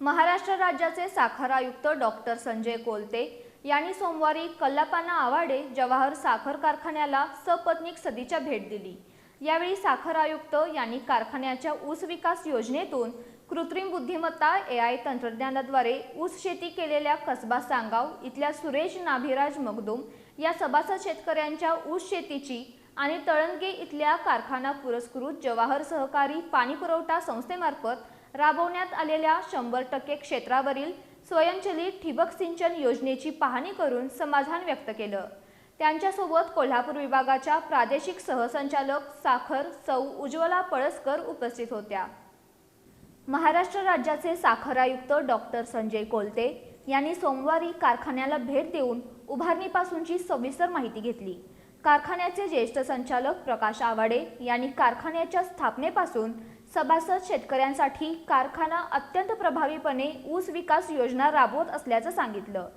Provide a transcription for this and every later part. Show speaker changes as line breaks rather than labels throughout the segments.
महाराष्ट्र राज्याचे साखर आयुक्त डॉक्टर संजय कोलते यांनी सोमवारी कल्लापाना आवाडे जवाहर साखर कारखान्याला सपत्नीक सदिच्छा भेट दिली। यावेळी साखर आयुक्त यांनी कारखान्याच्या ऊस विकास योजनेतून कृत्रिम बुद्धिमत्ता AI तंत्रज्ञानाद्वारे ऊस शेती केलेल्या कसबा सांगाव इथल्या सुरेश नाभिराज मगदूम या सभासद शेतकऱ्यांच्या ऊस शेतीची आणि तळंगे इथल्या कारखाना पुरस्कृत जवाहर सहकारी पाणी पुरवठा संस्थेमार्फत राबवण्यात आलेल्या 100% क्षेत्रावरील स्वयंचलित ठिबक सिंचन योजनेची पाहणी करून समाधान व्यक्त केलं। त्यांच्यासोबत कोल्हापूर विभागाच्या प्रादेशिक सहसंचालक साखर सौ उज्ज्वला पळसकर उपस्थित होत्या। महाराष्ट्र राज्याचे साखर आयुक्त डॉक्टर संजय कोलते यांनी सोमवारी कारखान्याला भेट देऊन उभारणीपासूनची सविस्तर माहिती घेतली। कारखान्याचे ज्येष्ठ संचालक प्रकाश आवाडे यांनी कारखान्याच्या स्थापनेपासून सभासद शेतकऱ्यांसाठी कारखाना अत्यंत प्रभावीपणे ऊस विकास योजना राबवत असल्याचं सांगितलं।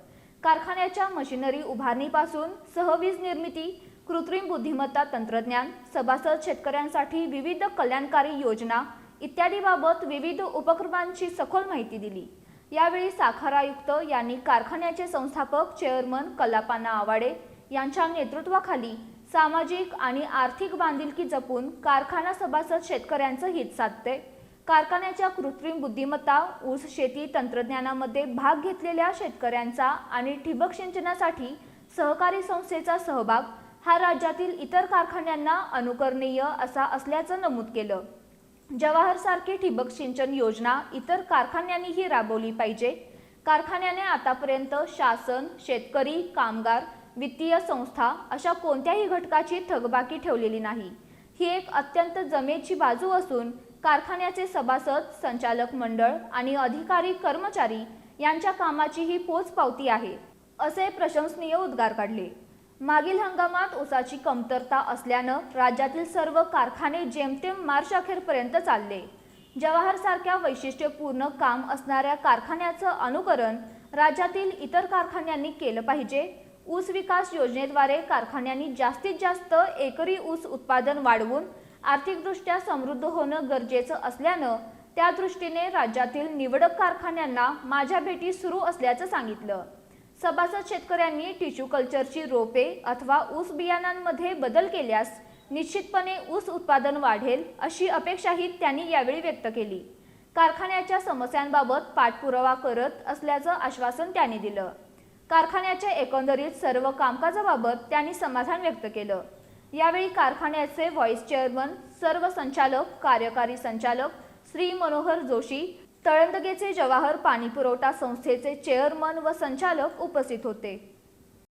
कारखान्याच्या मशिनरी उभारणीपासून सहवीज निर्मिती, कृत्रिम बुद्धिमत्ता तंत्रज्ञान, सभासद शेतकऱ्यांसाठी विविध कल्याणकारी योजना इत्यादी बाबत विविध उपक्रमांची सखोल माहिती दिली। यावेळी साखर आयुक्त यांनी कारखान्याचे संस्थापक चेअरमन कल्लापाना आवाडे यांच्या नेतृत्वाखाली सामाजिक आणि आर्थिक बांधिलकी जपून कारखाना सभासद शेतकऱ्यांचं हित साधते। कारखान्याच्या कृत्रिम बुद्धिमत्ता ऊस शेती तंत्रज्ञानामध्ये भाग घेतलेल्या शेतकऱ्यांचा आणि ठिबक सिंचनासाठी सहकारी संस्थेचा सहभाग हा राज्यातील इतर कारखान्यांना अनुकरणीय असा असल्याचं नमूद केलं। जवाहर सारखी ठिबक सिंचन योजना इतर कारखान्यांनीही राबवली पाहिजे। कारखान्याने आतापर्यंत शासन, शेतकरी, कामगार, वित्तीय संस्था अशा कोणत्याही घटकाची थकबाकी ठेवलेली नाही। ही एक अत्यंत जमेची बाजू असून कारखान्याचे सभासद, संचालक मंडळ आणि अधिकारी कर्मचारी यांच्या कामाची ही पोचपावती आहे, असे प्रशंसनीय उद्गार काढले। मागील हंगामात ऊसाची कमतरता असल्यानं राज्यातील सर्व कारखाने जेमतेम मार्च अखेरपर्यंत चालले। जवाहर सारख्या वैशिष्ट्यपूर्ण काम असणाऱ्या कारखान्याचं अनुकरण राज्यातील इतर कारखान्यांनी केलं पाहिजे। ऊस विकास योजनेद्वारे कारखान्यांनी जास्तीत जास्त एकरी ऊस उत्पादन वाढवून आर्थिकदृष्ट्या समृद्ध होणं गरजेचं असल्यानं त्या दृष्टीने राज्यातील निवडक कारखान्यांना माझ्या भेटी सुरू असल्याचं सांगितलं। सभासद शेतकऱ्यांनी टिश्यू कल्चरची रोपे अथवा ऊस बियाणांमध्ये बदल केल्यास निश्चितपणे ऊस उत्पादन वाढेल अशी अपेक्षाही त्यांनी यावेळी व्यक्त केली। कारखान्याच्या समस्यांबाबत पाठपुरावा करत असल्याचं आश्वासन त्यांनी दिलं। कारखान्याच्या एकंदरीत सर्व कामकाजाबाबत त्यांनी समाधान व्यक्त केलं। यावेळी कारखान्याचे व्हाईस चेअरमन, सर्व संचालक, कार्यकारी संचालक श्री मनोहर जोशी, तळंदगेचे जवाहर पाणी पुरवठा संस्थेचे चेअरमन व संचालक उपस्थित होते।